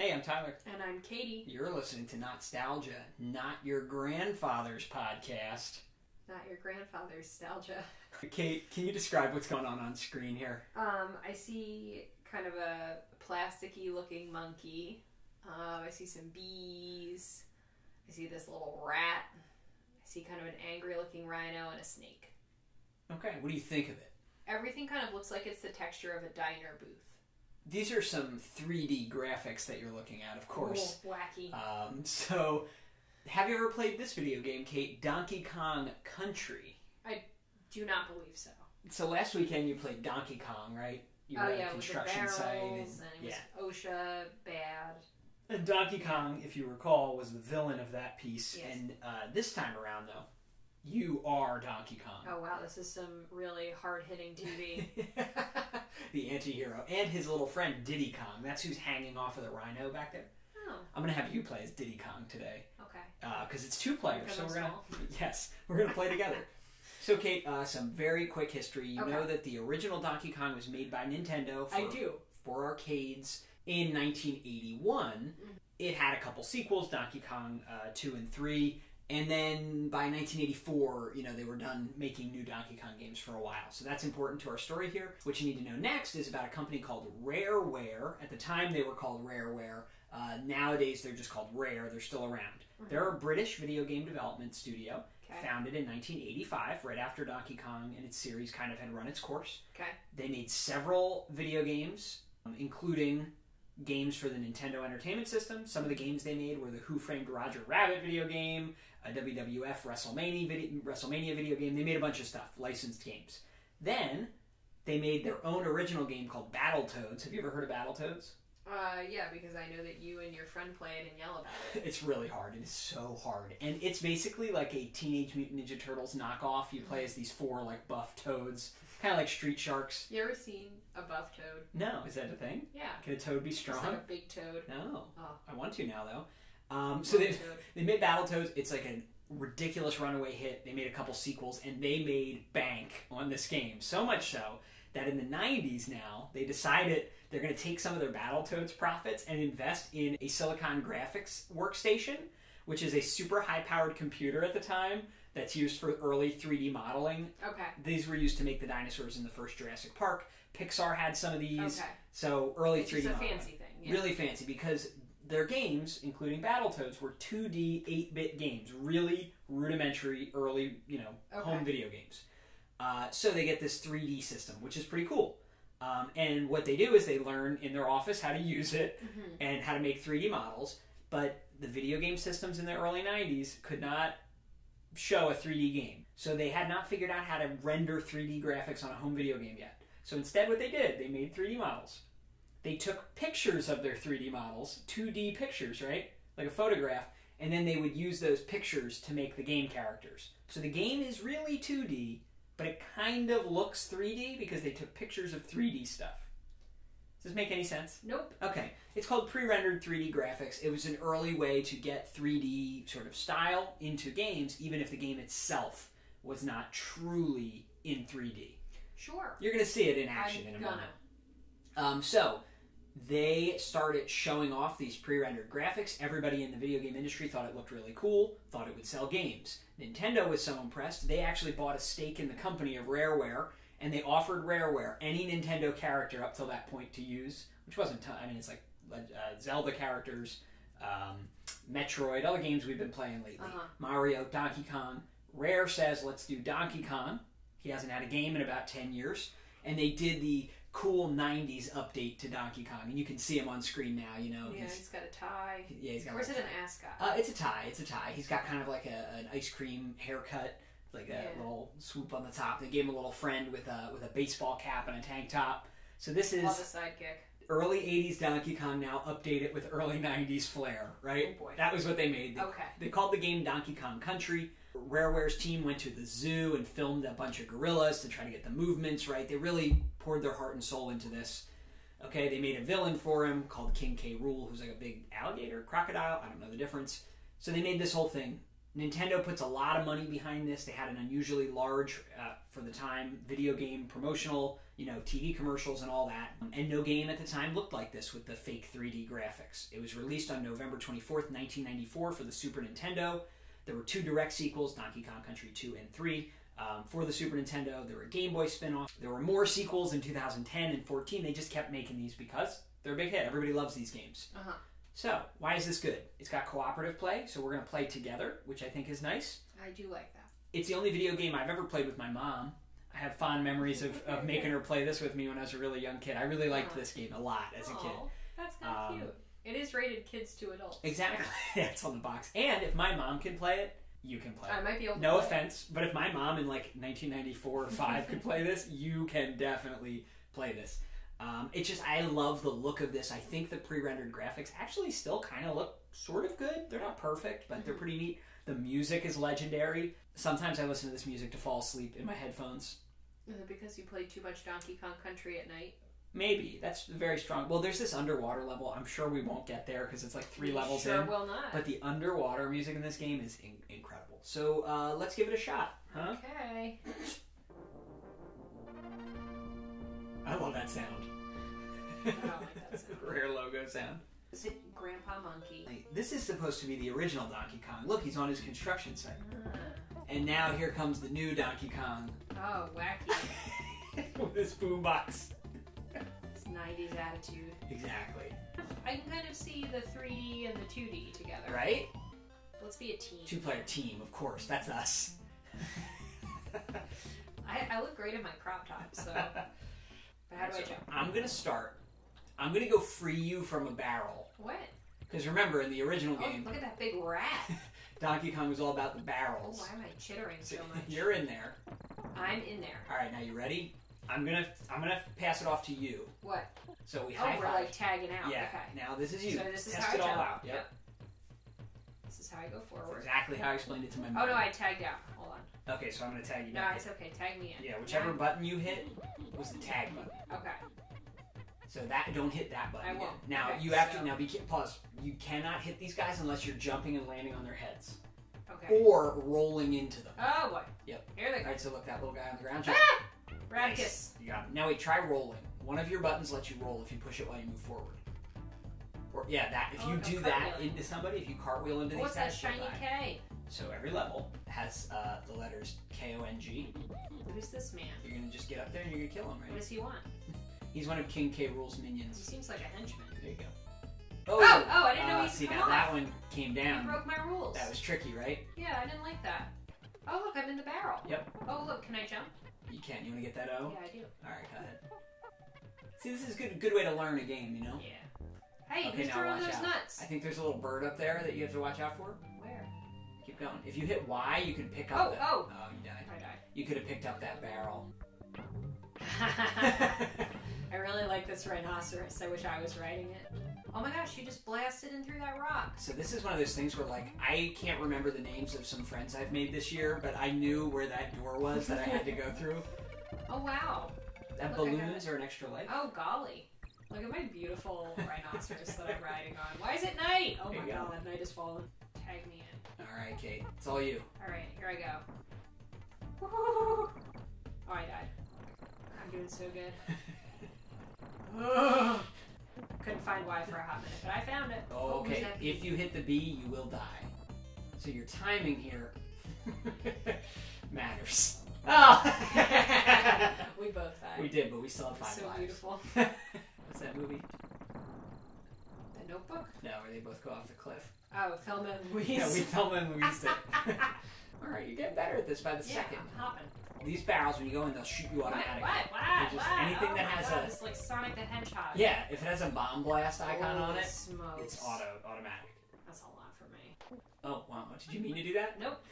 Hey, I'm Tyler. And I'm Katie. You're listening to Not-Stalgia, not your grandfather's podcast. Not your grandfather's nostalgia. Kate, can you describe what's going on screen here? I see kind of a plasticky looking monkey. I see some bees. I see this little rat. I see kind of an angry looking rhino and a snake. Okay, what do you think of it? Everything kind of looks like it's the texture of a diner booth. These are some 3D graphics that you're looking at, of course. Oh, wacky. So, have you ever played this video game, Kate? Donkey Kong Country. I do not believe so. So last weekend you played Donkey Kong, right? You were at a construction with the site. barrels, and it was OSHA bad. And Donkey Kong, if you recall, was the villain of that piece. Yes. And this time around, though, you are Donkey Kong. Oh, wow, this is some really hard-hitting TV. The anti-hero. And his little friend, Diddy Kong. That's who's hanging off of the rhino back there. Oh. I'm going to have you play as Diddy Kong today. Okay. Because it's two players, Because so I'm we're going small. to... Yes, we're going to play together. So, Kate, some very quick history. You know that the original Donkey Kong was made by Nintendo for arcades in 1981. Mm-hmm. It had a couple sequels, Donkey Kong 2 and 3. And then by 1984, they were done making new Donkey Kong games for a while. So that's important to our story here. What you need to know next is about a company called Rareware. At the time, they were called Rareware. Nowadays, they're just called Rare. They're still around. Mm-hmm. They're a British video game development studio, founded in 1985, right after Donkey Kong and its series kind of had run its course. Okay. They made several video games, including games for the Nintendo Entertainment System. Some of the games they made were the Who Framed Roger Rabbit video game, a WWF WrestleMania video game. They made a bunch of stuff, licensed games. Then they made their own original game called Battletoads. Have you ever heard of Battletoads? Yeah, because I know that you and your friend play it and yell about it. It's really hard. It is so hard. And it's basically like a Teenage Mutant Ninja Turtles knockoff. You play as these four buff toads, kind of like Street Sharks. You ever seen a buff toad? No. Is that a thing? Yeah. Can a toad be strong? It's like a big toad. No. Oh. I want to now, though. So they made Battletoads. It's like a ridiculous runaway hit. They made a couple sequels, and they made bank on this game. So much so that in the 90s now, they decided they're going to take some of their Battletoads profits and invest in a Silicon Graphics workstation, which is a super high-powered computer at the time that's used for early 3D modeling. Okay. These were used to make the dinosaurs in the first Jurassic Park. Pixar had some of these. Okay. So early 3D modeling. It's a fancy thing. Yeah. Really fancy, because their games, including Battletoads, were 2D 8-bit games. Really rudimentary, early, home video games. So they get this 3D system, which is pretty cool. And what they do is they learn in their office how to use it and how to make 3D models. But the video game systems in the early 90s could not show a 3D game. So they had not figured out how to render 3D graphics on a home video game yet. So instead what they did, they made 3D models. They took pictures of their 3D models, 2D pictures, right? Like a photograph. And then they would use those pictures to make the game characters. So the game is really 2D, but it kind of looks 3D because they took pictures of 3D stuff. Does this make any sense? Nope. Okay. It's called pre-rendered 3D graphics. It was an early way to get 3D sort of style into games, even if the game itself was not truly in 3D. Sure. You're going to see it in action in a moment. So they started showing off these pre-rendered graphics. Everybody in the video game industry thought it looked really cool, thought it would sell games. Nintendo was so impressed, they actually bought a stake in the company of Rareware, and they offered Rareware any Nintendo character up till that point to use, which wasn't it's like Zelda characters, Metroid, other games we've been playing lately, Mario, Donkey Kong. Rare says, let's do Donkey Kong. He hasn't had a game in about 10 years, and they did the cool 90s update to Donkey Kong, and you can see him on screen now, Yeah, he's got a tie. Yeah, he's got Or is it an ascot? It's a tie. He's got kind of like an ice cream haircut, like a little swoop on the top. They gave him a little friend with a baseball cap and a tank top. So this is Love a sidekick. Early 80s Donkey Kong, now updated with early 90s flair, right? Oh boy. That was what they made. They called the game Donkey Kong Country. Rareware's team went to the zoo and filmed a bunch of gorillas to try to get the movements right. They really poured their heart and soul into this. Okay, they made a villain for him called King K. Rool, who's like a big alligator, crocodile, I don't know the difference. So they made this whole thing. Nintendo puts a lot of money behind this. They had an unusually large, for the time, video game promotional, TV commercials and all that. And no game at the time looked like this with the fake 3D graphics. It was released on November 24th, 1994 for the Super Nintendo. There were 2 direct sequels, Donkey Kong Country 2 and 3. For the Super Nintendo, there were Game Boy spin-offs. There were more sequels in 2010 and 14. They just kept making these because they're a big hit. Everybody loves these games. So, why is this good? It's got cooperative play, so we're going to play together, which I think is nice. I do like that. It's the only video game I've ever played with my mom. I have fond memories of making her play this with me when I was a really young kid. I really liked this game a lot as a kid. That's kind of cute. It is rated kids to adults. Exactly. That's on the box. And if my mom can play it, you can play it. I might be able to No play offense, but if my mom in like 1994 or 5 could play this, you can definitely play this. It's just, I love the look of this. I think the pre-rendered graphics actually still kind of look sort of good. They're not perfect, but they're pretty neat. The music is legendary. Sometimes I listen to this music to fall asleep in my headphones. Is it because you played too much Donkey Kong Country at night? Maybe. That's very strong. Well, there's this underwater level. I'm sure we won't get there because it's like 3 levels in. Sure will not. But the underwater music in this game is incredible. So let's give it a shot. Huh? Okay. I love that sound. I don't like that sound. Rare logo sound. Is it Grandpa Monkey? This is supposed to be the original Donkey Kong. Look, he's on his construction site. And now here comes the new Donkey Kong. Oh, wacky. With his boombox. His 90s attitude. Exactly. I can kind of see the 3D and the 2D together. Right? Let's be a team. 2-player team, of course. That's us. I look great in my crop top, so... But how do I jump? I'm going to start. I'm going to go free you from a barrel. What? Because remember, in the original game... Look at that big rat. Donkey Kong was all about the barrels. Oh, why am I chittering so much? You're in there. I'm in there. All right, now you ready? I'm gonna pass it off to you. What? So we high we're five. like tagging out. Yeah. Okay. Now this is you. So this is Test how it I all jump. out. Yep. This is how I go forward. That's exactly how I explained it to my mom. Oh no, I tagged out. Hold on. Okay, so I'm gonna tag you. No, it's okay. Tag me in. Yeah, whichever button you hit was the tag button. Okay. So don't hit that button. I won't. Again. Now okay, you have to pause. You cannot hit these guys unless you're jumping and landing on their heads. Okay. Or rolling into them. Oh boy. Yep. Here they go. Alright, so look, that little guy on the ground. Ah! Radicus. Nice. You got him. Now wait, try rolling. One of your buttons lets you roll if you push it while you move forward. Or yeah, that if you do that into somebody, if you cartwheel into these guys, what's that shiny K? So every level has the letters K-O-N-G. Who's this man? You're gonna just get up there and you're gonna kill him, right? What does he want? He's one of King K. Rool's He minions. seems like a henchman. There you go. Oh, I didn't know he see come now off. that one came down. He broke my rules. That was tricky, right? Yeah, I didn't like that. Oh look, I'm in the barrel. Yep. Oh look, can I jump? You can. You want to get that O? Yeah, I do. All right, go ahead. See, this is a good way to learn a game, you know? Yeah. Hey, Okay, who's now throwing watch those out. nuts? I think there's a little bird up there that you have to watch out for. Where? Keep going. If you hit Y, you can pick up Oh, you died. I died. You could have picked up that barrel. I really like this rhinoceros. I wish I was riding it. Oh my gosh, you just blasted in through that rock. So this is one of those things where, like, I can't remember the names of some friends I've made this year, but I knew where that door was that I had to go through. Oh wow. That Look, balloons are an extra life. Oh golly. Look at my beautiful rhinoceros that I'm riding on. Why is it night? Oh my god, night has fallen. Tag me in. Alright, Kate. It's all you. Alright, here I go. Oh, I died. I'm doing so good. Couldn't find Y for a hot minute, but I found it. Oh, okay. If you hit the B, you will die. So your timing here matters. Oh! We both died. We did, but we still have 5 so lives. Beautiful. What's that movie? The Notebook? No, where they both go off the cliff. Oh, Thelma and Louise. Yeah, we Thelma and Louise it. Alright, you're getting better at this by the second. I'm hopping. These barrels, when you go in, they'll shoot you automatically. What? Anything that has a... It's like Sonic the Hedgehog. Yeah, if it has a bomb blast icon on it, smokes. it's automatic. That's a lot for me. Oh, wow. Did you mean to do that? Nope.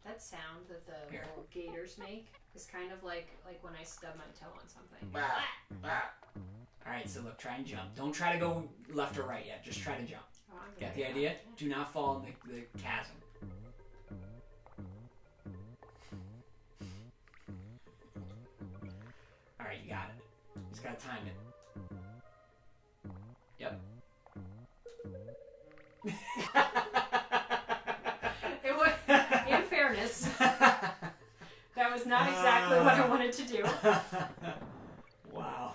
That sound that the little gators make is kind of like when I stub my toe on something. Alright, so look, try and jump. Don't try to go left or right yet. Just try to jump. Got the idea? Do not fall in the chasm. Alright, you got it. Just gotta time it. Yep. It exactly what I wanted to do. Wow.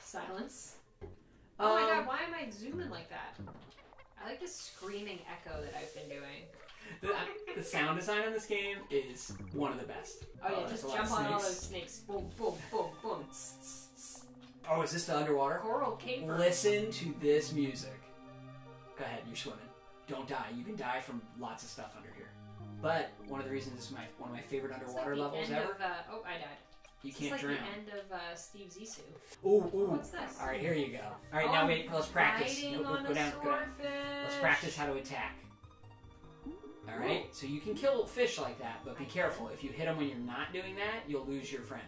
Silence. Oh my god, why am I zooming like that? I like this screaming echo that I've been doing. The sound design on this game is one of the best. Oh yeah, just jump on all those snakes. Boom, boom, boom, boom. Tss, tss, tss. Oh, is this the underwater? Coral caper. Listen to this music. Go ahead, you're swimming. Don't die. You can die from lots of stuff under here. But one of the reasons this is one of my favorite underwater levels ever. Oh, I died. You can't like drown. The end of Steve Zissou. Ooh, ooh. What's this? All right, here you go. All right, now wait. Let's practice. Nope, Go down. Let's practice how to attack. All right. So you can kill fish like that, but be careful. If you hit them when you're not doing that, you'll lose your friend.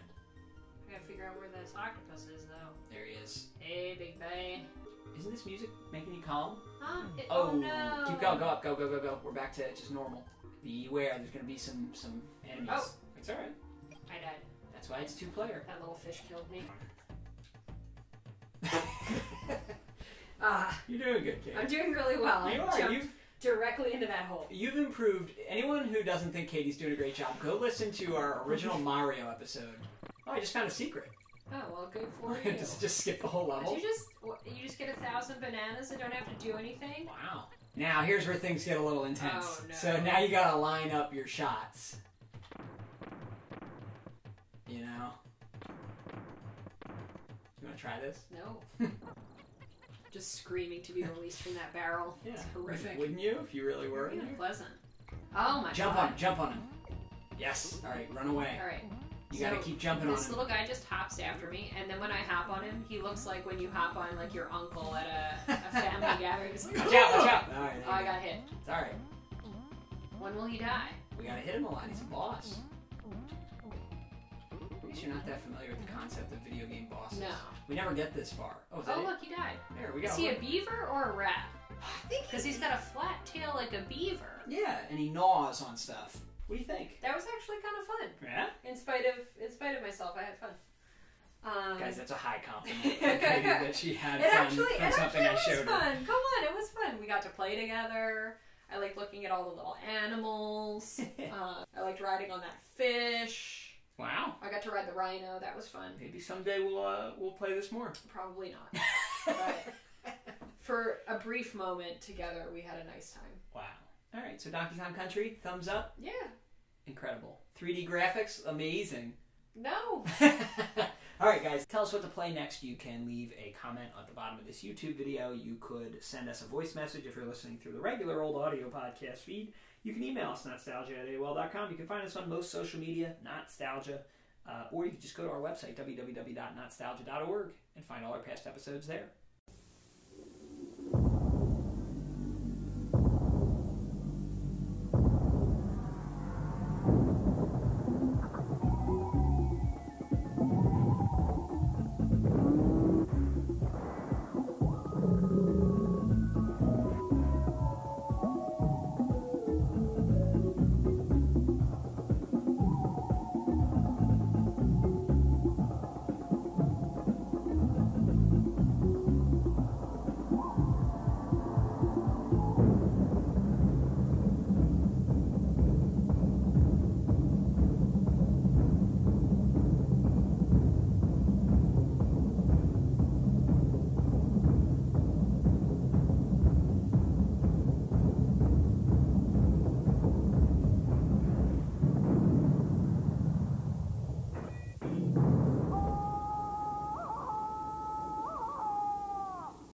I gotta figure out where this octopus is, though. There he is. Hey, big bae. Isn't this music making you calm? Oh no! Keep going. Go up. Go, go, go, go. We're back to just normal. Beware. There's gonna be some enemies. Oh. It's all right. I died. That's why it's 2-player. That little fish killed me. You're doing good, Kate. I'm doing really well. You I are. jumped directly into that hole. You've improved. Anyone who doesn't think Katie's doing a great job, go listen to our original Mario episode. Oh, I just found a secret. Oh, well, good for you. just skip the whole level. You just get 1,000 bananas and don't have to do anything? Wow. Now, here's where things get a little intense. Oh, no. So now you gotta line up your shots. You know? You wanna try this? No. Just screaming to be released from that barrel. Yeah. It's horrific. Wouldn't you if you really were? Really unpleasant. Oh my Jump god. on him, jump on him. Yes. Alright, run away. Alright. You gotta keep jumping on him. This little guy just hops after me, and then when I hop on him, he looks like when you hop on like your uncle at a family gathering. Just, Watch out, watch out! Alright, oh, I got hit. It's alright. When will he die? We gotta hit him a lot. He's a boss. I guess you're not that familiar with the concept of video game bosses. No. We never get this far. Oh, is that Oh, it? look, he died. There, we go. Is he a beaver or a rat? I think because he's got a flat tail like a beaver. Yeah, and he gnaws on stuff. What do you think? That was actually kind of fun. Yeah? In spite of myself, I had fun. Guys, that's a high compliment for Katie that she had It fun actually from something I showed was fun. her. Come on, it was fun. We got to play together. I liked looking at all the little animals. I liked riding on that fish. Wow. I got to ride the rhino. That was fun. Maybe someday we'll play this more. Probably not. But for a brief moment together, we had a nice time. Wow. All right, so Donkey Kong Country, thumbs up. Yeah. Incredible. 3D graphics, amazing. No. All right, guys, tell us what to play next. You can leave a comment at the bottom of this YouTube video. You could send us a voice message if you're listening through the regular old audio podcast feed. You can email us, notstalgia@aol.com. You can find us on most social media, Not-Stalgia, or you can just go to our website, www.notstalgia.org, and find all our past episodes there.